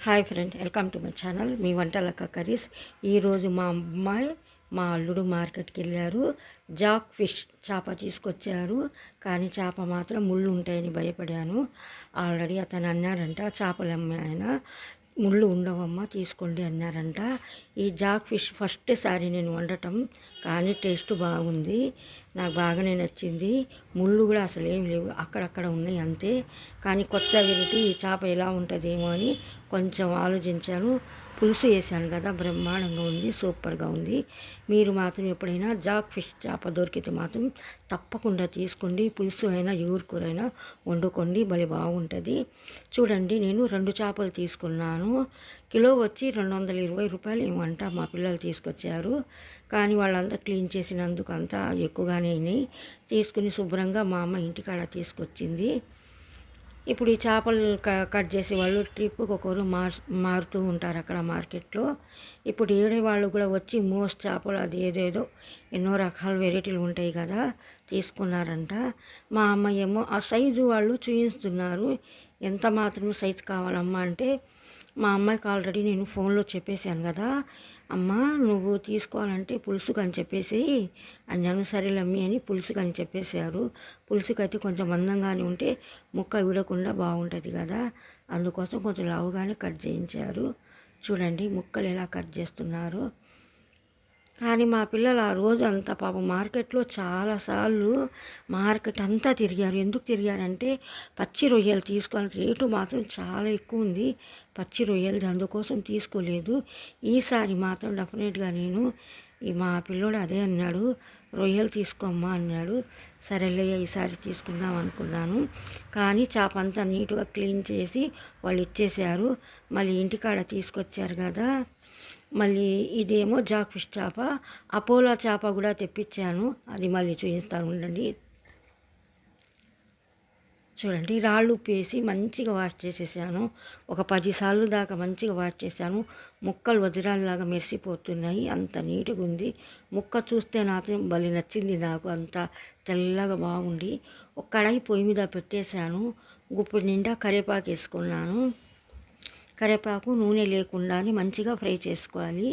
Hi friend, welcome to my channel మీ Vantalakka curries. ఈరోజు మా అమ్మాయి మా అల్లుడు మార్కెట్కి వెళ్ళారు. జాక్ ఫిష్ చేప తీసుకొచ్చారు. కానీ చేప మాత్రం ముళ్ళు ఉంటాయని భయపడాను. ఆల్రెడీ అతను అన్నారంట, చేపలు అమ్మే ఆయన, ముళ్ళు ఉండవమ్మా తీసుకోండి అన్నారంట. ఈ జాక్ ఫిష్ ఫస్ట్ సారి నేను వండటం, కానీ టేస్ట్ బాగుంది, నాకు బాగానే నచ్చింది. ముళ్ళు కూడా అసలు ఏం లేవు, అక్కడక్కడ ఉన్నాయి అంతే. కానీ కొత్త వెరైటీ, ఈ చేప ఎలా ఉంటుందేమో అని కొంచెం ఆలోచించాను. పులుసు వేసాను కదా, బ్రహ్మాండంగా ఉంది, సూపర్గా ఉంది. మీరు మాత్రం ఎప్పుడైనా జాక్ ఫిష్ చేప దొరికితే మాత్రం తప్పకుండా తీసుకోండి. పులుసు అయినా కూరైనా వండుకోండి, భలే బాగుంటుంది. చూడండి, నేను 2 చేపలు తీసుకున్నాను. కిలో వచ్చి 220 రూపాయలు ఏమంట మా పిల్లలు తీసుకొచ్చారు. కానీ వాళ్ళంతా క్లీన్ చేసినందుకు అంతా ఎక్కువగానే అయినాయి. తీసుకుని శుభ్రంగా మా అమ్మ ఇంటికాడ తీసుకొచ్చింది. ఇప్పుడు ఈ చేపలు కట్ చేసే వాళ్ళు ట్రిప్కి ఒకరు మారుతూ ఉంటారు అక్కడ మార్కెట్లో. ఇప్పుడు ఏడే వాళ్ళు కూడా వచ్చి మోస్ట్ చేపలు అది ఏదేదో ఎన్నో రకాల వెరైటీలు ఉంటాయి కదా, తీసుకున్నారంట. మా అమ్మ ఏమో ఆ సైజు వాళ్ళు చూపిస్తున్నారు. ఎంత మాత్రం సైజు కావాలమ్మా అంటే, మా అమ్మాయికి ఆల్రెడీ నేను ఫోన్లో చెప్పేశాను కదా, అమ్మ నువ్వు తీసుకోవాలంటే పులుసుకు అని చెప్పేసి అన్నాను. సరేలమ్మి అని పులుసుకు అని చెప్పేశారు. పులుసుకు అయితే కొంచెం మందంగానే ఉంటే ముక్క విడకుండా బాగుంటుంది కదా, అందుకోసం కొంచెం లావుగానే కట్ చేయించారు. చూడండి ముక్కలు ఎలా కట్ చేస్తున్నారు. కానీ మా పిల్లలు ఆ రోజు అంతా పాపం మార్కెట్లో చాలాసార్లు మార్కెట్ అంతా తిరిగారు. ఎందుకు తిరిగారంటే పచ్చి రొయ్యలు తీసుకోవాలి, రేటు మాత్రం చాలా ఎక్కువ ఉంది పచ్చి రొయ్యలు, అందుకోసం తీసుకోలేదు. ఈసారి మాత్రం డెఫినెట్గా నేను మా పిల్లోడు అదే అన్నాడు, రొయ్యలు తీసుకోమ్మా అన్నాడు. సరేలే ఈసారి తీసుకుందాం అనుకున్నాను. కానీ చేప అంతా నీట్గా క్లీన్ చేసి వాళ్ళు ఇచ్చేసారు. మళ్ళీ ఇంటికాడ తీసుకొచ్చారు కదా, మళ్ళీ ఇదేమో జాక్ ఫిష్ చేప, అపోలో చేప కూడా తెప్పించాను, అది మళ్ళీ చూపిస్తాను ఉండండి. చూడండి, రాళ్ళు ఉప్పు వేసి మంచిగా వాష్ చేసేసాను. ఒక 10 సార్లు దాకా మంచిగా వాష్ చేశాను. ముక్కలు వజ్రాలలాగా మెరిసిపోతున్నాయి, అంత నీట్గా ఉంది. ముక్క చూస్తే నాకు భలే నచ్చింది, నాకు అంత తెల్లగా బాగుండి. ఒక కడాయి పొయ్యి మీద పెట్టేశాను. గుప్పు నిండా కరివేపాకు వేసుకున్నాను. కరివేపాకు నూనె లేకుండానే మంచిగా ఫ్రై చేసుకోవాలి.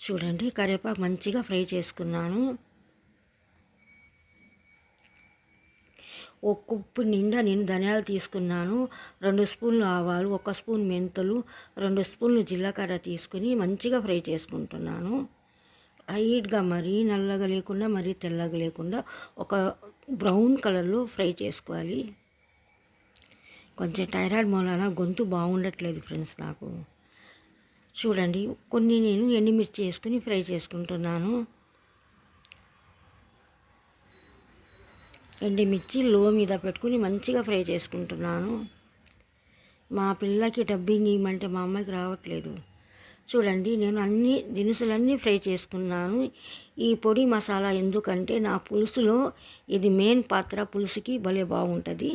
చూడండి, కరివేపాకు మంచిగా ఫ్రై చేసుకున్నాను. ఒక ఉప్పు నిండా నేను ధనియాలు తీసుకున్నాను. 2 స్పూన్లు ఆవాలు, 1 స్పూన్ మెంతులు, 2 స్పూన్లు జీలకర్ర తీసుకుని మంచిగా ఫ్రై చేసుకుంటున్నాను. లైట్గా, మరీ నల్లగా లేకుండా మరీ తెల్లగా లేకుండా ఒక బ్రౌన్ కలర్లో ఫ్రై చేసుకోవాలి. కొంచెం థైరాయిడ్ మూలాన గొంతు బాగుండట్లేదు ఫ్రెండ్స్ నాకు. చూడండి, కొన్ని నేను ఎండుమిర్చి వేసుకుని ఫ్రై చేసుకుంటున్నాను. ఎండుమిర్చి లో మీద పెట్టుకుని మంచిగా ఫ్రై చేసుకుంటున్నాను. మా పిల్లకి డబ్బింగ్ ఇవ్వమంటే మా అమ్మాయికి రావట్లేదు. చూడండి, నేను అన్ని దినుసులన్నీ ఫ్రై చేసుకున్నాను. ఈ పొడి మసాలా ఎందుకంటే నా పులుసులో ఇది మెయిన్ పాత్ర, పులుసుకి భలే బాగుంటుంది.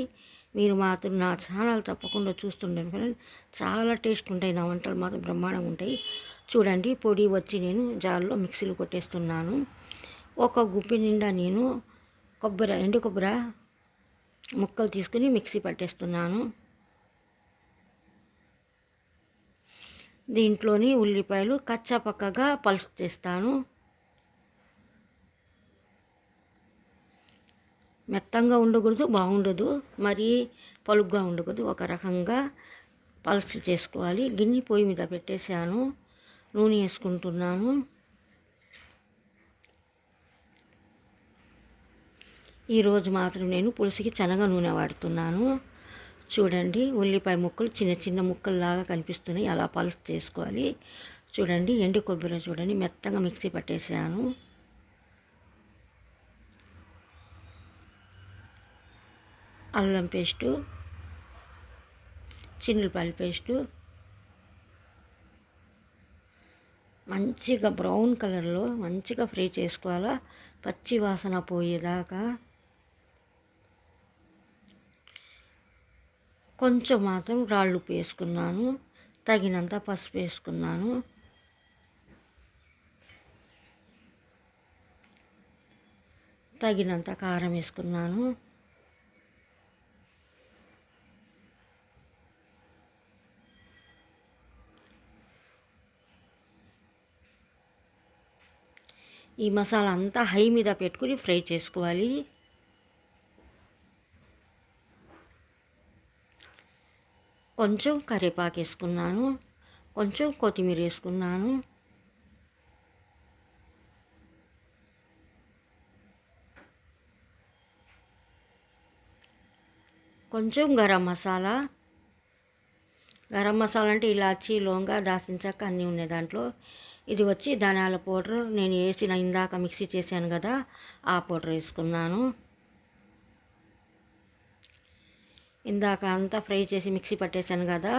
మీరు మాత్రం నా ఛానల్ తప్పకుండా చూస్తుండండి ఫ్రెండ్, చాలా టేస్ట్ ఉంటాయి నా వంటలు, మాత్రం బ్రహ్మాండంగా ఉంటాయి. చూడండి, పొడి వచ్చి నేను జార్లో మిక్సీలో కొట్టేస్తున్నాను. ఒక గుప్పి నిండా నేను ఎండు కొబ్బరి ముక్కలు తీసుకుని మిక్సీ పట్టేస్తున్నాను. దీంట్లోని ఉల్లిపాయలు కచ్చా పక్కగా పల్స్ చేస్తాను. మెత్తంగా ఉండకూడదు, బాగుండదు, మరీ పలుగ్గా ఉండకూడదు, ఒక రకంగా పల్స్ చేసుకోవాలి. గిన్నె పొయ్యి మీద పెట్టేశాను, నూనె వేసుకుంటున్నాను. ఈరోజు మాత్రం నేను పులుసుకి శనగ నూనె వాడుతున్నాను. చూడండి, ఉల్లిపాయ ముక్కలు చిన్న చిన్న ముక్కల్లాగా కనిపిస్తున్నాయి, అలా పల్స్ చేసుకోవాలి. చూడండి, ఎండు కొబ్బరి చూడండి మెత్తగా మిక్సీ పట్టేసాను. అల్లం పేస్టు, చిన్నులపాయల పేస్టు మంచిగా బ్రౌన్ కలర్లో మంచిగా ఫ్రై చేసుకోవాలా, పచ్చి వాసన పోయేదాకా. కొంచెం మాత్రం రాళ్ళు ఉప్పు వేసుకున్నాను, తగినంత పసుపు వేసుకున్నాను. తగినంత కారం వేసుకున్నాను. ఈ మసాలా అంతా హై మీద పెట్టుకుని ఫ్రై చేసుకోవాలి. కొంచెం కరివేపాకు వేసుకున్నాను, కొంచెం కొత్తిమీర వేసుకున్నాను. కొంచెం గరం మసాలా అంటే ఇలాచి, లవంగ, దాల్చిన చెక్క అన్నీ ఉన్నాయి దాంట్లో. ఇది వచ్చి ధనియాల పౌడర్, నేను వేసిన ఇందాక మిక్సీ చేశాను కదా ఆ పౌడర్ వేసుకున్నాను. ఇందాక అంతా ఫ్రై చేసి మిక్సీ పట్టేశాను కదా,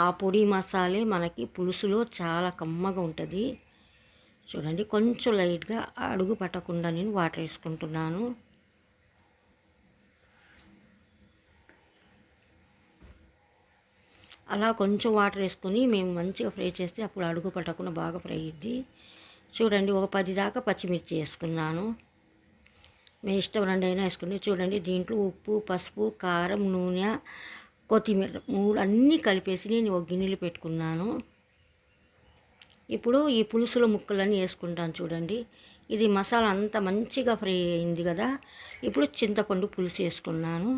ఆ పొడి మసాలే మనకి పులుసులో చాలా కమ్మగా ఉంటుంది. చూడండి, కొంచెం లైట్గా అడుగు పట్టకుండా నేను వాటర్ వేసుకుంటున్నాను. అలా కొంచెం వాటర్ వేసుకొని మేము మంచిగా ఫ్రై చేస్తే అప్పుడు అడుగు పట్టకుండా బాగా ఫ్రై అయ్యిద్ది. చూడండి, ఒక 10 దాకా పచ్చిమిర్చి వేసుకున్నాను. మీ ఇష్టం రెండైనా వేసుకుని. చూడండి, దీంట్లో ఉప్పు, పసుపు, కారం, నూనె, కొత్తిమీర 3 అన్నీ కలిపేసి నేను ఒక గిన్నెలు పెట్టుకున్నాను. ఇప్పుడు ఈ పులుసులో ముక్కలన్నీ వేసుకుంటాను. చూడండి, ఇది మసాలా అంతా మంచిగా ఫ్రై అయింది కదా. ఇప్పుడు చింతపండు పులుసు వేసుకున్నాను.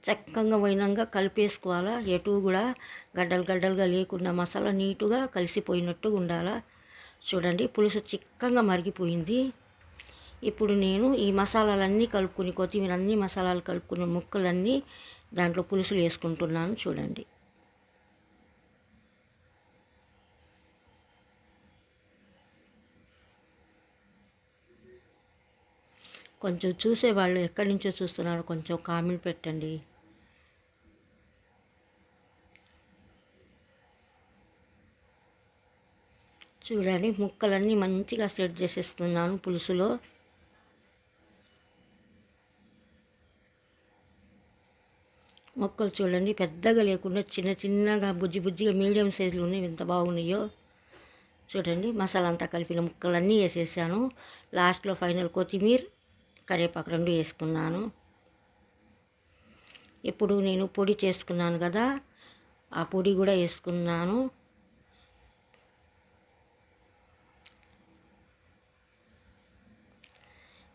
చక్కగా పోయినాక కలిపేసుకోవాలా. ఎటు కూడా గడ్డలుగా లేకుండా మసాలా నీటుగా కలిసిపోయినట్టుగా ఉండాలా. చూడండి, పులుసు చిక్కగా మరిగిపోయింది. ఇప్పుడు నేను ఈ మసాలాలన్నీ కలుపుకుని, కొత్తిమీర అన్ని మసాలాలు కలుపుకున్న ముక్కలన్నీ దాంట్లో పులుసులు వేసుకుంటున్నాను. చూడండి, కొంచెం చూసేవాళ్ళు ఎక్కడి నుంచో చూస్తున్నారో కొంచెం కామెంట్ పెట్టండి. చూడండి, ముక్కలన్నీ మంచిగా సెట్ చేసేస్తున్నాను పులుసులో. ముక్కలు చూడండి, పెద్దగా లేకుండా చిన్నగా బుజ్జిగా మీడియం సైజులో ఉన్నాయి. ఎంత బాగున్నాయో చూడండి. మసాలా అంతా కలిపిన ముక్కలన్నీ వేసేసాను. లాస్ట్లో ఫైనల్ కొత్తిమీర, కరివేపాకు 2 వేసుకున్నాను. ఇప్పుడు నేను పొడి చేసుకున్నాను కదా, ఆ పొడి కూడా వేసుకున్నాను.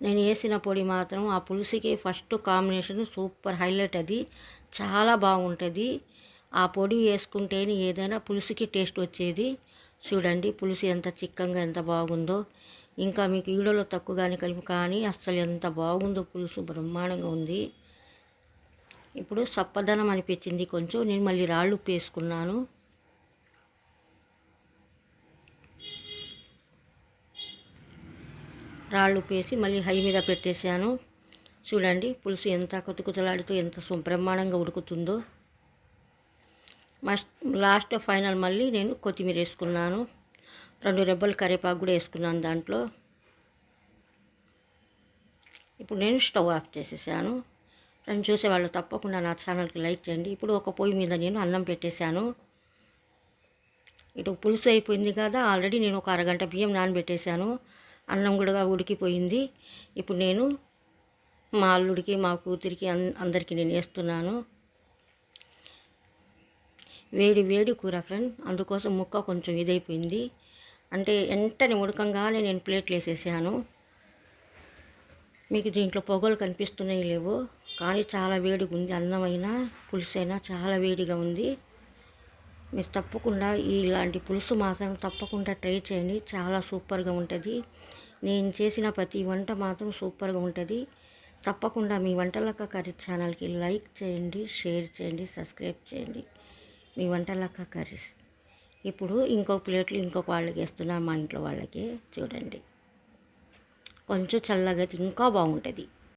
నేను వేసిన పొడి మాత్రం ఆ పులుసుకి ఫస్ట్ కాంబినేషన్ సూపర్ హైలైట్. అది చాలా బాగుంటుంది. ఆ పొడి వేసుకుంటేనే ఏదైనా పులుసుకి టేస్ట్ వచ్చేది. చూడండి, పులుసు ఎంత చిక్కగా ఎంత బాగుందో. ఇంకా మీకు వీడియోలో తక్కువగానే కలిపి కానీ అస్సలు ఎంత బాగుందో పులుసు, బ్రహ్మాండంగా ఉంది. ఇప్పుడు సప్పదనం అనిపించింది కొంచెం. నేను మళ్ళీ రాళ్ళు ఉప్పు వేసుకున్నాను. రాళ్ళు ఉప్పు వేసి మళ్ళీ హై మీద పెట్టేశాను. చూడండి, పులుసు ఎంత కుతకుతలాడుతూ ఎంత బ్రహ్మాండంగా ఉడుకుతుందో. లాస్ట్ ఫైనల్ మళ్ళీ నేను కొత్తిమీర వేసుకున్నాను. 2 రెబ్బలు కరివేపాకు కూడా వేసుకున్నాను దాంట్లో. ఇప్పుడు నేను స్టవ్ ఆఫ్ చేసేసాను. ఫ్రెండ్స్, చూసేవాళ్ళు తప్పకుండా నా ఛానల్కి లైక్ చేయండి. ఇప్పుడు ఒక పొయ్యి మీద నేను అన్నం పెట్టేశాను. ఇటు పులుసు అయిపోయింది కదా, ఆల్రెడీ నేను ఒక అరగంట బియ్యం నానబెట్టేశాను. అన్నం కూడా ఉడికిపోయింది. ఇప్పుడు నేను మా అల్లుడికి, మా కూతురికి అందరికీ నేను వేస్తున్నాను. వేడి కూర ఫ్రెండ్, అందుకోసం ముక్క కొంచెం ఇదైపోయింది. అంటే వెంటనే ఉడకంగానే నేను ప్లేట్లు వేసేసాను. మీకు దీంట్లో పొగలు కనిపిస్తున్నాయి లేవో, కానీ చాలా వేడిగా ఉంది. అన్నమైనా పులుసు అయినా చాలా వేడిగా ఉంది. మీరు తప్పకుండా ఇలాంటి పులుసు మాత్రం తప్పకుండా ట్రై చేయండి. చాలా సూపర్గా ఉంటుంది. నేను చేసిన ప్రతి వంట మాత్రం సూపర్గా ఉంటుంది. తప్పకుండా మీ వంటలక్క కర్రీస్ ఛానల్కి లైక్ చేయండి, షేర్ చేయండి, సబ్స్క్రైబ్ చేయండి. మీ వంటలక్క కర్రీస్. ఇప్పుడు ఇంకొక ప్లేట్లు ఇంకొక వాళ్ళకి వేస్తున్నాను, మా ఇంట్లో వాళ్ళకి. చూడండి, కొంచెం చల్లగా అయితే ఇంకా బాగుంటుంది.